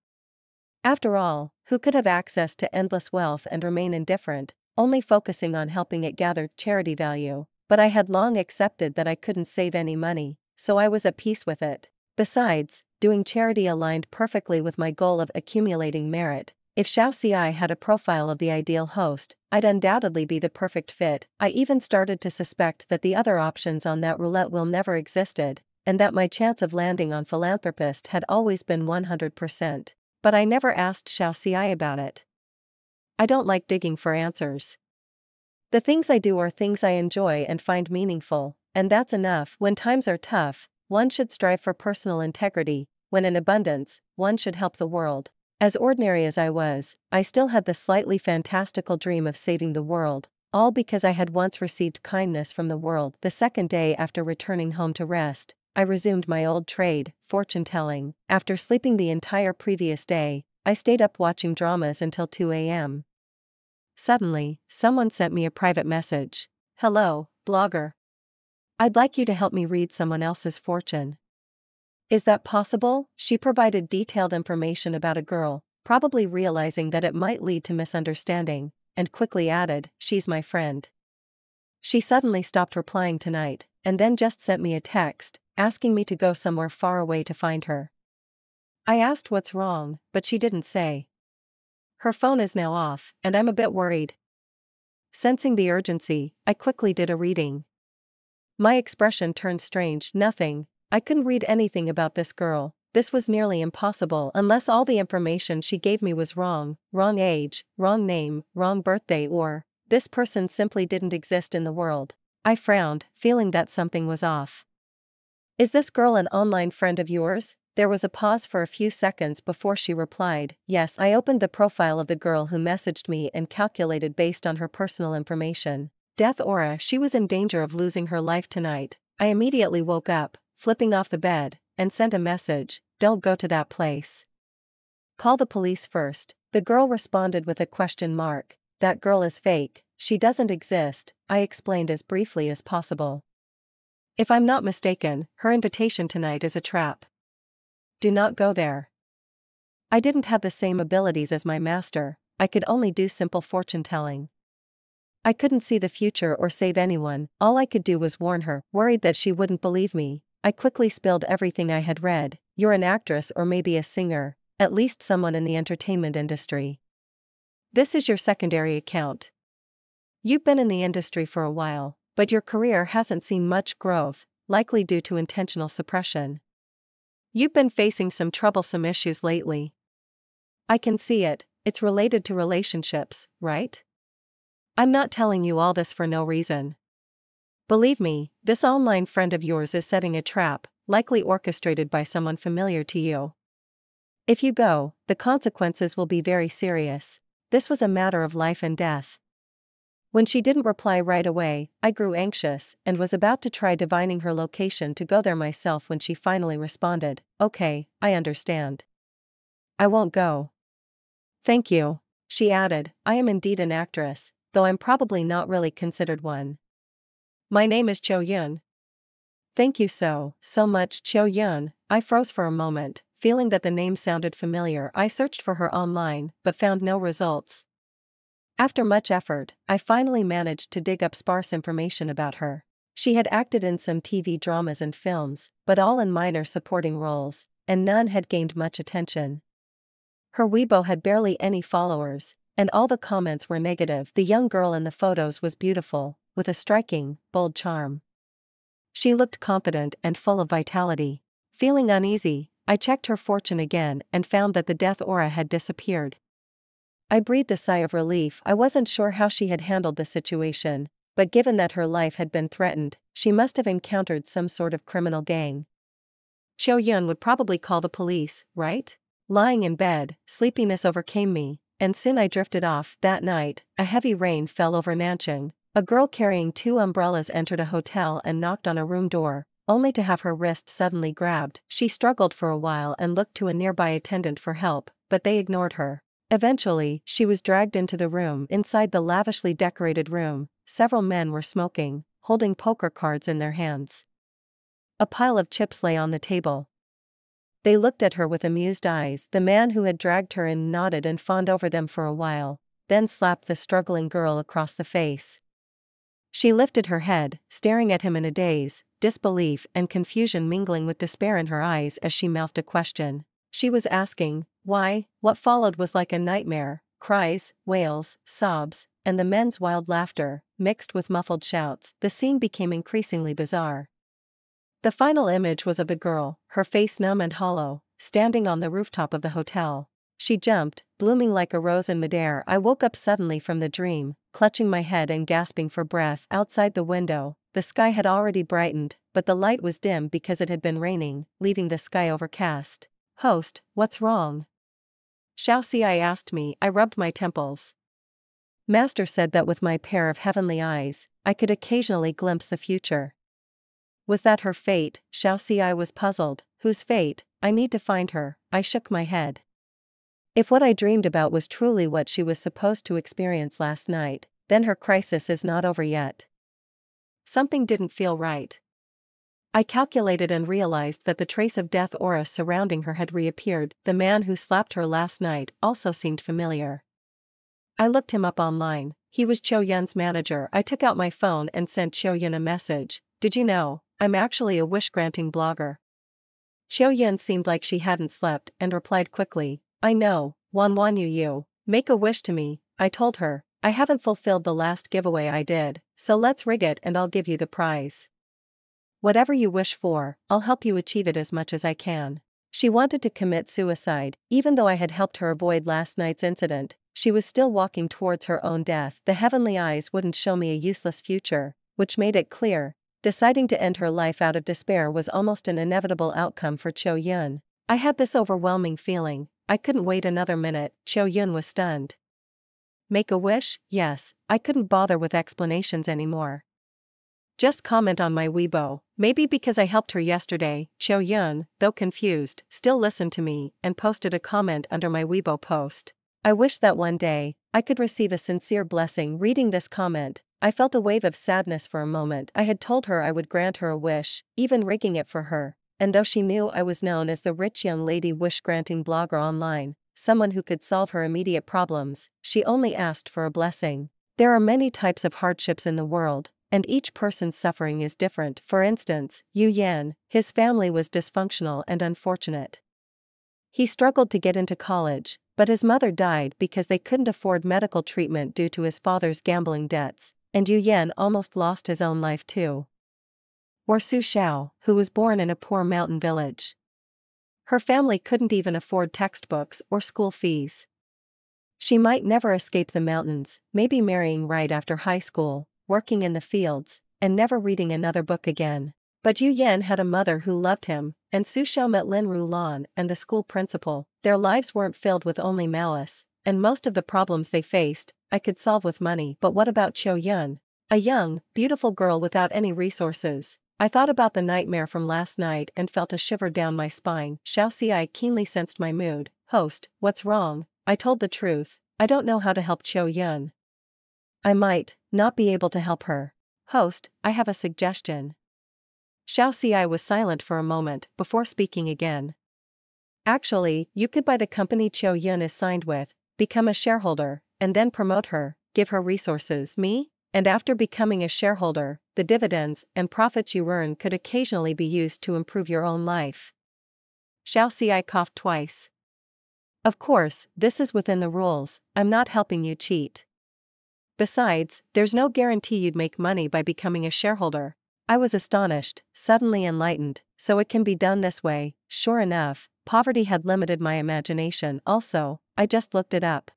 After all, who could have access to endless wealth and remain indifferent, only focusing on helping it gather charity value? But I had long accepted that I couldn't save any money, so I was at peace with it. Besides, doing charity aligned perfectly with my goal of accumulating merit. If Xiao Xi had a profile of the ideal host, I'd undoubtedly be the perfect fit. I even started to suspect that the other options on that roulette wheel never existed, and that my chance of landing on Philanthropist had always been 100%. But I never asked Xiao Xi about it. I don't like digging for answers. The things I do are things I enjoy and find meaningful, and that's enough. When times are tough, one should strive for personal integrity. When in abundance, one should help the world. As ordinary as I was, I still had the slightly fantastical dream of saving the world, all because I had once received kindness from the world. The second day after returning home to rest, I resumed my old trade, fortune-telling. After sleeping the entire previous day, I stayed up watching dramas until 2 a.m. Suddenly, someone sent me a private message. "Hello, blogger. I'd like you to help me read someone else's fortune." Is that possible? She provided detailed information about a girl, probably realizing that it might lead to misunderstanding, and quickly added, "She's my friend. She suddenly stopped replying tonight, and then just sent me a text, asking me to go somewhere far away to find her." I asked what's wrong, but she didn't say. Her phone is now off, and I'm a bit worried. Sensing the urgency, I quickly did a reading. My expression turned strange. Nothing. I couldn't read anything about this girl. This was nearly impossible unless all the information she gave me was wrong. Wrong age, wrong name, wrong birthday, or this person simply didn't exist in the world. I frowned, feeling that something was off. "Is this girl an online friend of yours?" There was a pause for a few seconds before she replied, "Yes." I opened the profile of the girl who messaged me and calculated based on her personal information. Death aura. She was in danger of losing her life tonight. I immediately woke up, flipping off the bed, and sent a message, "Don't go to that place. Call the police first." The girl responded with a question mark. "That girl is fake, she doesn't exist," I explained as briefly as possible. If I'm not mistaken, her invitation tonight is a trap. Do not go there. I didn't have the same abilities as my master, I could only do simple fortune-telling. I couldn't see the future or save anyone, all I could do was warn her, worried that she wouldn't believe me. I quickly spilled everything I had read. You're an actress or maybe a singer, at least someone in the entertainment industry. This is your secondary account. You've been in the industry for a while, but your career hasn't seen much growth, likely due to intentional suppression. You've been facing some troublesome issues lately. I can see it, it's related to relationships, right? I'm not telling you all this for no reason. Believe me, this online friend of yours is setting a trap, likely orchestrated by someone familiar to you. If you go, the consequences will be very serious. This was a matter of life and death. When she didn't reply right away, I grew anxious and was about to try divining her location to go there myself when she finally responded, "Okay, I understand. I won't go." "Thank you," she added, "I am indeed an actress, though I'm probably not really considered one. My name is Cho Yun." "Thank you so much, Cho Yun." I froze for a moment, feeling that the name sounded familiar. I searched for her online, but found no results. After much effort, I finally managed to dig up sparse information about her. She had acted in some TV dramas and films, but all in minor supporting roles, and none had gained much attention. Her Weibo had barely any followers, and all the comments were negative. The young girl in the photos was beautiful, with a striking, bold charm. She looked confident and full of vitality. Feeling uneasy, I checked her fortune again and found that the death aura had disappeared. I breathed a sigh of relief. I wasn't sure how she had handled the situation, but given that her life had been threatened, she must have encountered some sort of criminal gang. Cho Yun would probably call the police, right? Lying in bed, sleepiness overcame me, and soon I drifted off. That night, a heavy rain fell over Nanchang. A girl carrying 2 umbrellas entered a hotel and knocked on a room door, only to have her wrist suddenly grabbed. She struggled for a while and looked to a nearby attendant for help, but they ignored her. Eventually, she was dragged into the room. Inside the lavishly decorated room, several men were smoking, holding poker cards in their hands. A pile of chips lay on the table. They looked at her with amused eyes. The man who had dragged her in nodded and fawned over them for a while, then slapped the struggling girl across the face. She lifted her head, staring at him in a daze, disbelief and confusion mingling with despair in her eyes as she mouthed a question. She was asking, why? What followed was like a nightmare: cries, wails, sobs, and the men's wild laughter, mixed with muffled shouts. The scene became increasingly bizarre. The final image was of the girl, her face numb and hollow, standing on the rooftop of the hotel. She jumped, blooming like a rose in midair. I woke up suddenly from the dream, clutching my head and gasping for breath. Outside the window, the sky had already brightened, but the light was dim because it had been raining, leaving the sky overcast. "Host, what's wrong?" Xiao Xi asked me. I rubbed my temples. Master said that with my pair of heavenly eyes, I could occasionally glimpse the future. Was that her fate? Xiao Xi was puzzled. Whose fate? I need to find her. I shook my head. If what I dreamed about was truly what she was supposed to experience last night, then her crisis is not over yet. Something didn't feel right. I calculated and realized that the trace of death aura surrounding her had reappeared. The man who slapped her last night also seemed familiar. I looked him up online. He was Cho Yun's manager. I took out my phone and sent Cho Yun a message. "Did you know, I'm actually a wish-granting blogger?" Cho Yun seemed like she hadn't slept and replied quickly, "I know, Wan you. Make a wish to me." I told her, "I haven't fulfilled the last giveaway I did, so let's rig it and I'll give you the prize. Whatever you wish for, I'll help you achieve it as much as I can." She wanted to commit suicide. Even though I had helped her avoid last night's incident, she was still walking towards her own death. The heavenly eyes wouldn't show me a useless future, which made it clear. Deciding to end her life out of despair was almost an inevitable outcome for Cho Yun. I had this overwhelming feeling. I couldn't wait another minute. Cho Yun was stunned. Make a wish? Yes, I couldn't bother with explanations anymore. Just comment on my Weibo. Maybe because I helped her yesterday. Cho Yun, though confused, still listened to me and posted a comment under my Weibo post. I wish that one day, I could receive a sincere blessing reading this comment. I felt a wave of sadness for a moment. I had told her I would grant her a wish, even rigging it for her. And though she knew I was known as the rich young lady wish-granting blogger online, someone who could solve her immediate problems, she only asked for a blessing. There are many types of hardships in the world, and each person's suffering is different. For instance, Yu Yan, his family was dysfunctional and unfortunate. He struggled to get into college, but his mother died because they couldn't afford medical treatment due to his father's gambling debts, and Yu Yan almost lost his own life too. Or Su Xiao, who was born in a poor mountain village. Her family couldn't even afford textbooks or school fees. She might never escape the mountains, maybe marrying right after high school, working in the fields, and never reading another book again. But Yu Yan had a mother who loved him, and Su Xiao met Lin Rulan and the school principal. Their lives weren't filled with only malice, and most of the problems they faced, I could solve with money. But what about Qiu Yun? A young, beautiful girl without any resources. I thought about the nightmare from last night and felt a shiver down my spine. Xiao Xi keenly sensed my mood. Host, what's wrong? I told the truth. I don't know how to help Qiu Yun. I might not be able to help her. Host, I have a suggestion. Xiao Xi was silent for a moment before speaking again. Actually, you could buy the company Qiu Yun is signed with, become a shareholder, and then promote her, give her resources. Me? And after becoming a shareholder, the dividends and profits you earn could occasionally be used to improve your own life. Xiao Xi coughed twice. Of course, this is within the rules. I'm not helping you cheat. Besides, there's no guarantee you'd make money by becoming a shareholder. I was astonished, suddenly enlightened. So it can be done this way. Sure enough, poverty had limited my imagination. Also, I just looked it up.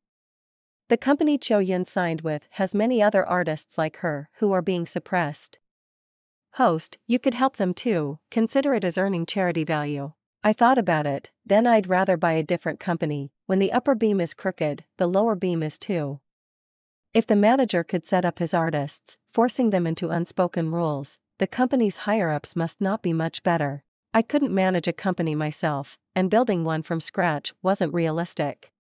The company Qiu Yun signed with has many other artists like her who are being suppressed. Host, you could help them too. Consider it as earning charity value. I thought about it, then I'd rather buy a different company. When the upper beam is crooked, the lower beam is too. If the manager could set up his artists, forcing them into unspoken rules, the company's higher-ups must not be much better. I couldn't manage a company myself, and building one from scratch wasn't realistic.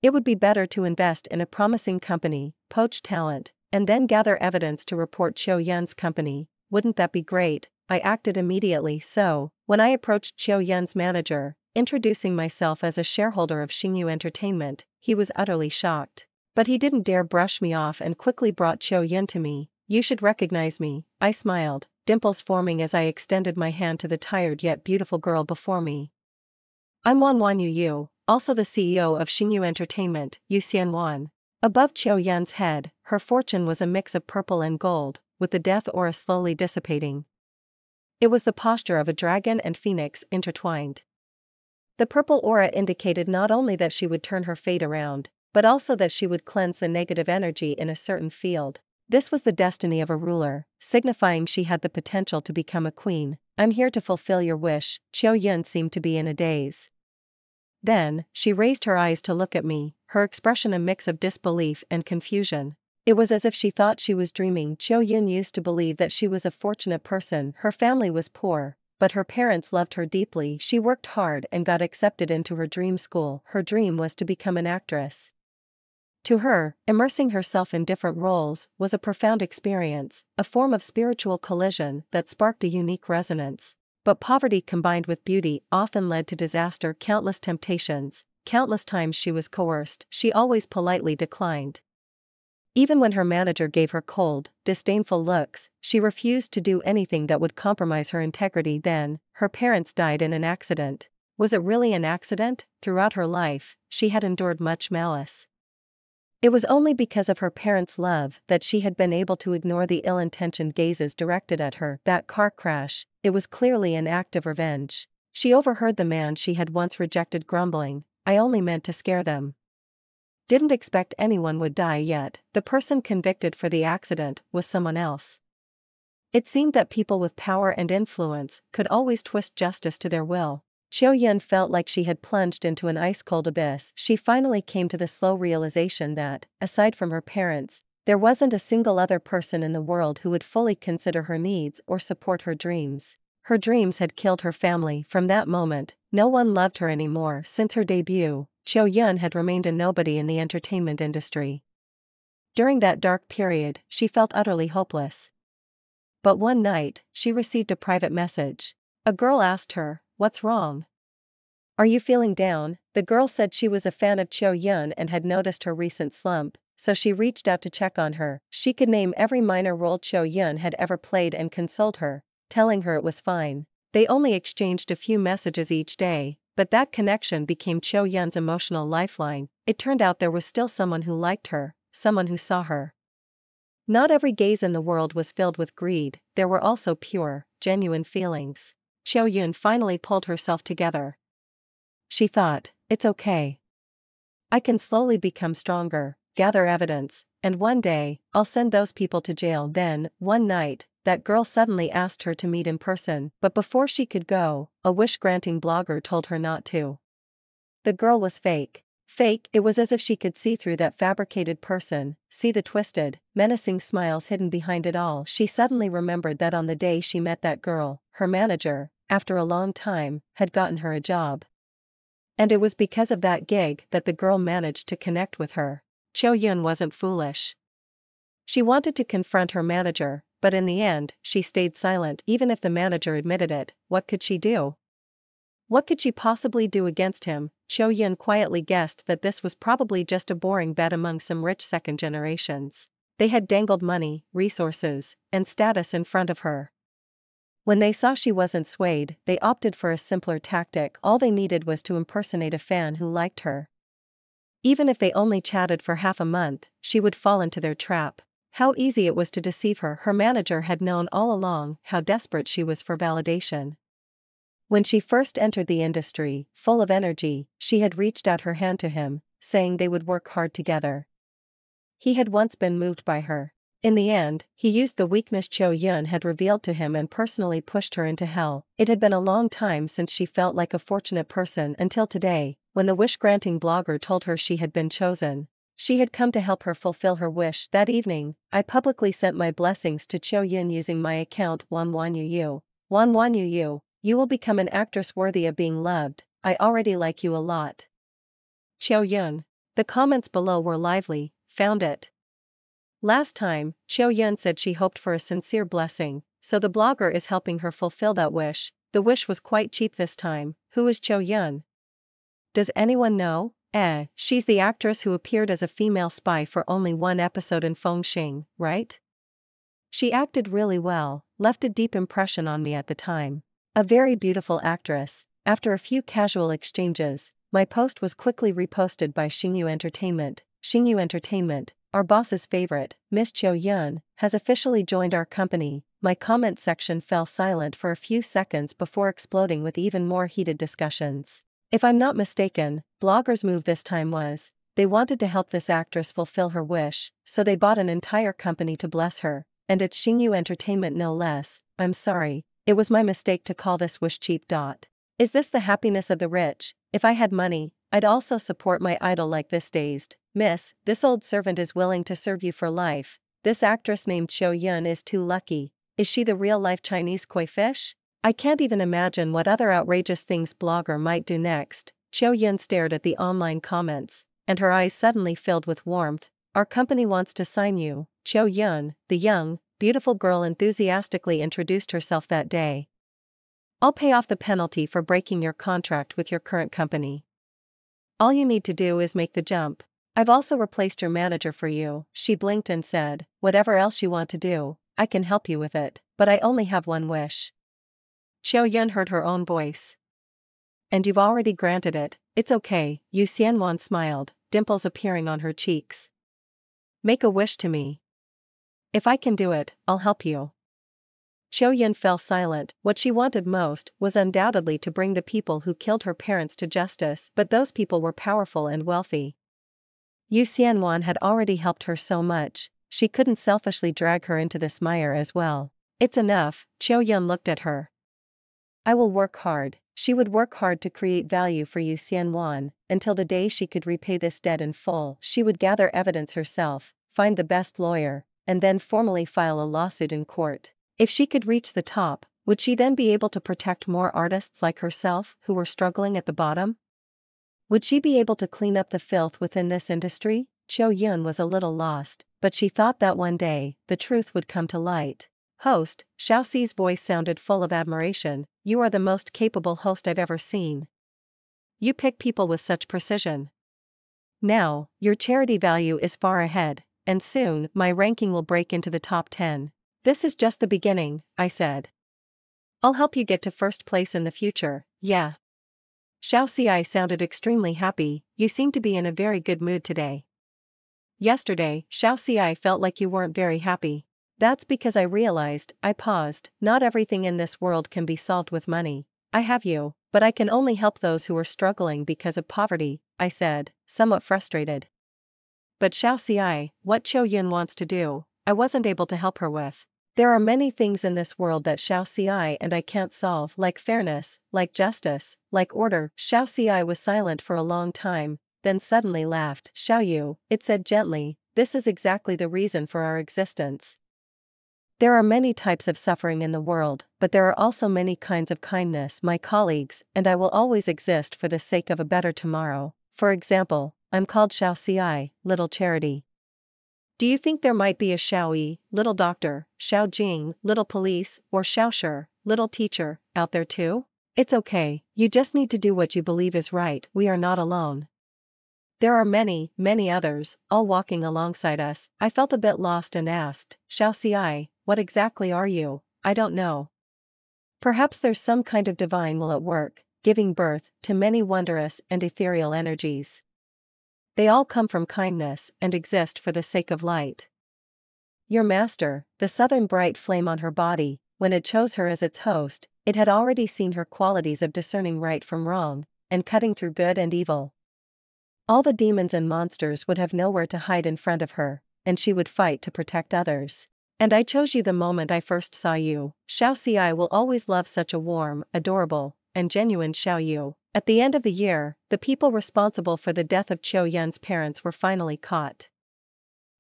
It would be better to invest in a promising company, poach talent, and then gather evidence to report Qiu Yun's company. Wouldn't that be great? I acted immediately. So, when I approached Qiu Yun's manager, introducing myself as a shareholder of Xingyu Entertainment, he was utterly shocked. But he didn't dare brush me off and quickly brought Qiu Yun to me. You should recognize me. I smiled, dimples forming as I extended my hand to the tired yet beautiful girl before me. I'm Wan Yu, also the CEO of Xingyu Entertainment, Yu Xianwan. Above Qiu Yun's head, her fortune was a mix of purple and gold, with the death aura slowly dissipating. It was the posture of a dragon and phoenix intertwined. The purple aura indicated not only that she would turn her fate around, but also that she would cleanse the negative energy in a certain field. This was the destiny of a ruler, signifying she had the potential to become a queen. I'm here to fulfill your wish. Qiu Yun seemed to be in a daze. Then, she raised her eyes to look at me, her expression a mix of disbelief and confusion. It was as if she thought she was dreaming. Qiu Yun used to believe that she was a fortunate person. Her family was poor, but her parents loved her deeply. She worked hard and got accepted into her dream school. Her dream was to become an actress. To her, immersing herself in different roles was a profound experience, a form of spiritual collision that sparked a unique resonance. But poverty combined with beauty often led to disaster. Countless temptations, countless times she was coerced. She always politely declined. Even when her manager gave her cold, disdainful looks, she refused to do anything that would compromise her integrity. Then, her parents died in an accident. Was it really an accident? Throughout her life, she had endured much malice. It was only because of her parents' love that she had been able to ignore the ill-intentioned gazes directed at her. That car crash, it was clearly an act of revenge. She overheard the man she had once rejected grumbling, "I only meant to scare them. Didn't expect anyone would die yet." The person convicted for the accident was someone else. It seemed that people with power and influence could always twist justice to their will. Qiu Yun felt like she had plunged into an ice-cold abyss. She finally came to the slow realization that, aside from her parents, there wasn't a single other person in the world who would fully consider her needs or support her dreams. Her dreams had killed her family. From that moment, no one loved her anymore. Since her debut, Cho Yun had remained a nobody in the entertainment industry. During that dark period, she felt utterly hopeless. But one night, she received a private message. A girl asked her, "What's wrong? Are you feeling down?" The girl said she was a fan of Cho Yun and had noticed her recent slump, so she reached out to check on her. She could name every minor role Cho Yun had ever played and consoled her, telling her it was fine. They only exchanged a few messages each day, but that connection became Cho Yun's emotional lifeline. It turned out there was still someone who liked her, someone who saw her. Not every gaze in the world was filled with greed, there were also pure, genuine feelings. Cho Yun finally pulled herself together. She thought, "It's okay. I can slowly become stronger, gather evidence, and one day, I'll send those people to jail." Then, one night, that girl suddenly asked her to meet in person, but before she could go, a wish-granting blogger told her not to. The girl was fake. Fake, it was as if she could see through that fabricated person, see the twisted, menacing smiles hidden behind it all. She suddenly remembered that on the day she met that girl, her manager, after a long time, had gotten her a job. And it was because of that gig that the girl managed to connect with her. Cho Yun wasn't foolish. She wanted to confront her manager, but in the end, she stayed silent. Even if the manager admitted it, what could she do? What could she possibly do against him? Cho Yun quietly guessed that this was probably just a boring bet among some rich second generations. They had dangled money, resources, and status in front of her. When they saw she wasn't swayed, they opted for a simpler tactic. All they needed was to impersonate a fan who liked her. Even if they only chatted for half a month, she would fall into their trap. How easy it was to deceive her. Her manager had known all along how desperate she was for validation. When she first entered the industry, full of energy, she had reached out her hand to him, saying they would work hard together. He had once been moved by her. In the end, he used the weakness Cho Yun had revealed to him and personally pushed her into hell. It had been a long time since she felt like a fortunate person until today, when the wish-granting blogger told her she had been chosen. She had come to help her fulfill her wish. That evening, I publicly sent my blessings to Cho Yun using my account Wanwanyu. Wanwanyu. You will become an actress worthy of being loved. I already like you a lot. Cho Yun. The comments below were lively. Found it. Last time, Cho Yun said she hoped for a sincere blessing, so the blogger is helping her fulfill that wish. The wish was quite cheap this time. Who is Cho Yun? Does anyone know? She's the actress who appeared as a female spy for only one episode in Fengxing, right? She acted really well, left a deep impression on me at the time. A very beautiful actress. After a few casual exchanges, my post was quickly reposted by Xingyu Entertainment. Xingyu Entertainment, our boss's favorite, Miss Cho Yun, has officially joined our company. My comment section fell silent for a few seconds before exploding with even more heated discussions. If I'm not mistaken, bloggers' move this time was, they wanted to help this actress fulfill her wish, so they bought an entire company to bless her, and it's Xingyu Entertainment no less. I'm sorry. It was my mistake to call this wish cheap. Is this the happiness of the rich? If I had money, I'd also support my idol like this. Dazed. Miss, this old servant is willing to serve you for life. This actress named Cho Yun is too lucky. Is she the real-life Chinese koi fish? I can't even imagine what other outrageous things blogger might do next. Cho Yun stared at the online comments, and her eyes suddenly filled with warmth. Our company wants to sign you. Cho Yun, the young, beautiful girl enthusiastically introduced herself that day. I'll pay off the penalty for breaking your contract with your current company. All you need to do is make the jump. I've also replaced your manager for you. She blinked and said, whatever else you want to do, I can help you with it, but I only have one wish. Cho Yun heard her own voice. And you've already granted it. It's okay. Yu Xianwan smiled, dimples appearing on her cheeks. Make a wish to me. If I can do it, I'll help you. Cho Yun fell silent. What she wanted most was undoubtedly to bring the people who killed her parents to justice, but those people were powerful and wealthy. Yu Xianwan had already helped her so much, she couldn't selfishly drag her into this mire as well. It's enough. Cho Yun looked at her. I will work hard. She would work hard to create value for Yu Xianwan, until the day she could repay this debt in full. She would gather evidence herself, find the best lawyer, and then formally file a lawsuit in court. If she could reach the top, would she then be able to protect more artists like herself who were struggling at the bottom? Would she be able to clean up the filth within this industry? Cho Yun was a little lost, but she thought that one day, the truth would come to light. Host, Xiao Xi's voice sounded full of admiration. You are the most capable host I've ever seen. You pick people with such precision. Now, your charity value is far ahead, and soon, my ranking will break into the top 10. This is just the beginning, I said. I'll help you get to first place in the future, yeah. Xiao Xi sounded extremely happy. You seem to be in a very good mood today. Yesterday, Xiao Xi felt like you weren't very happy. That's because I realized, I paused, not everything in this world can be solved with money. I have you, but I can only help those who are struggling because of poverty, I said, somewhat frustrated. But Xiao Xi, what Cho Yun wants to do, I wasn't able to help her with. There are many things in this world that Xiao Xi and I can't solve, like fairness, like justice, like order. Xiao Xi was silent for a long time, then suddenly laughed. Xiao Yu, it said gently, this is exactly the reason for our existence. There are many types of suffering in the world, but there are also many kinds of kindness. My colleagues and I will always exist for the sake of a better tomorrow. For example, I'm called Xiao Xi, Little Charity. Do you think there might be a Xiao Yi, Little Doctor, Xiao Jing, Little Police, or Xiao Shi, Little Teacher, out there too? It's okay, you just need to do what you believe is right. We are not alone. There are many, many others, all walking alongside us. I felt a bit lost and asked, Xiao Xi, what exactly are you? I don't know. Perhaps there's some kind of divine will at work, giving birth to many wondrous and ethereal energies. They all come from kindness and exist for the sake of light. Your master, the southern bright flame on her body, when it chose her as its host, it had already seen her qualities of discerning right from wrong, and cutting through good and evil. All the demons and monsters would have nowhere to hide in front of her, and she would fight to protect others. And I chose you the moment I first saw you. Xiao Xi will always love such a warm, adorable, and genuine Xiao Yu. At the end of the year, the people responsible for the death of Cho Yun's parents were finally caught.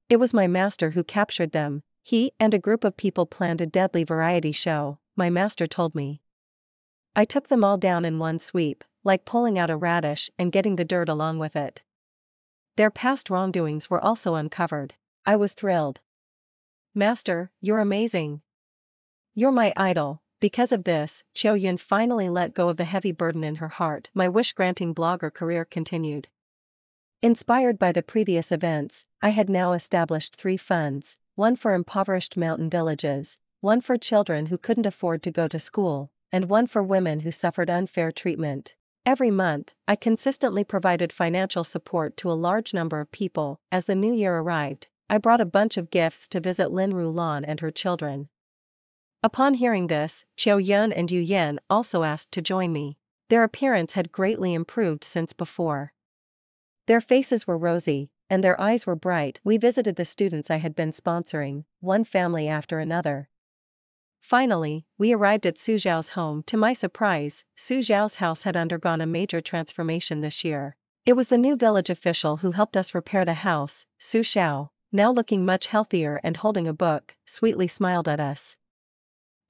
It was my master who captured them. He and a group of people planned a deadly variety show, my master told me. I took them all down in one sweep, like pulling out a radish and getting the dirt along with it. Their past wrongdoings were also uncovered. I was thrilled. Master, you're amazing. You're my idol. Because of this, Cho Yun finally let go of the heavy burden in her heart. My wish-granting blogger career continued. Inspired by the previous events, I had now established 3 funds, one for impoverished mountain villages, one for children who couldn't afford to go to school, and one for women who suffered unfair treatment. Every month, I consistently provided financial support to a large number of people. As the new year arrived, I brought a bunch of gifts to visit Lin Rulan and her children. Upon hearing this, Cho Yun and Yu Yan also asked to join me. Their appearance had greatly improved since before. Their faces were rosy, and their eyes were bright. We visited the students I had been sponsoring, one family after another. Finally, we arrived at Su Zhao's home. To my surprise, Su Zhao's house had undergone a major transformation this year. It was the new village official who helped us repair the house. Su Xiao, now looking much healthier and holding a book, sweetly smiled at us.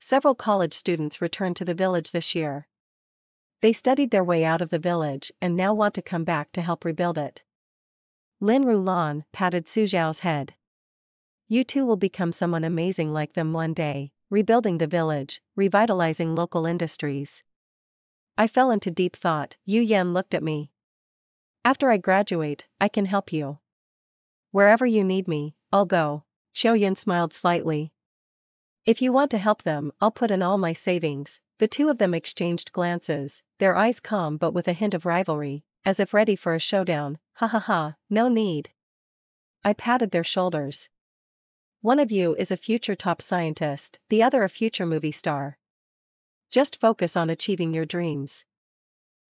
Several college students returned to the village this year. They studied their way out of the village and now want to come back to help rebuild it. Lin Rulan patted Su Zhao's head. You too will become someone amazing like them one day, rebuilding the village, revitalizing local industries. I fell into deep thought. Yu Yan looked at me. After I graduate, I can help you. Wherever you need me, I'll go. Cho Yun smiled slightly. If you want to help them, I'll put in all my savings. The two of them exchanged glances, their eyes calm but with a hint of rivalry, as if ready for a showdown. Ha ha ha, no need. I patted their shoulders. One of you is a future top scientist, the other a future movie star. Just focus on achieving your dreams.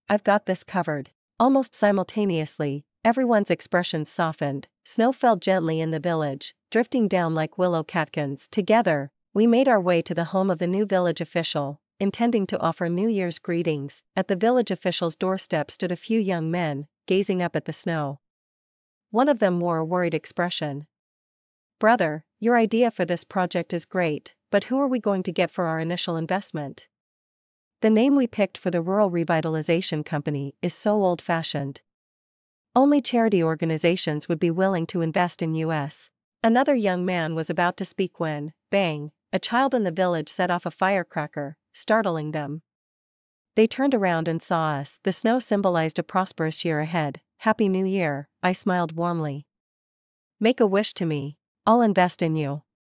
I've got this covered. Almost simultaneously, everyone's expressions softened. Snow fell gently in the village, drifting down like willow catkins. Together, we made our way to the home of the new village official, intending to offer New Year's greetings. At the village official's doorstep stood a few young men, gazing up at the snow. One of them wore a worried expression. Brother, your idea for this project is great, but who are we going to get for our initial investment? The name we picked for the Rural Revitalization Company is so old-fashioned. Only charity organizations would be willing to invest in US. Another young man was about to speak when, bang, a child in the village set off a firecracker, startling them. They turned around and saw us. The snow symbolized a prosperous year ahead. Happy New Year, I smiled warmly. Make a wish to me. I'll invest in you.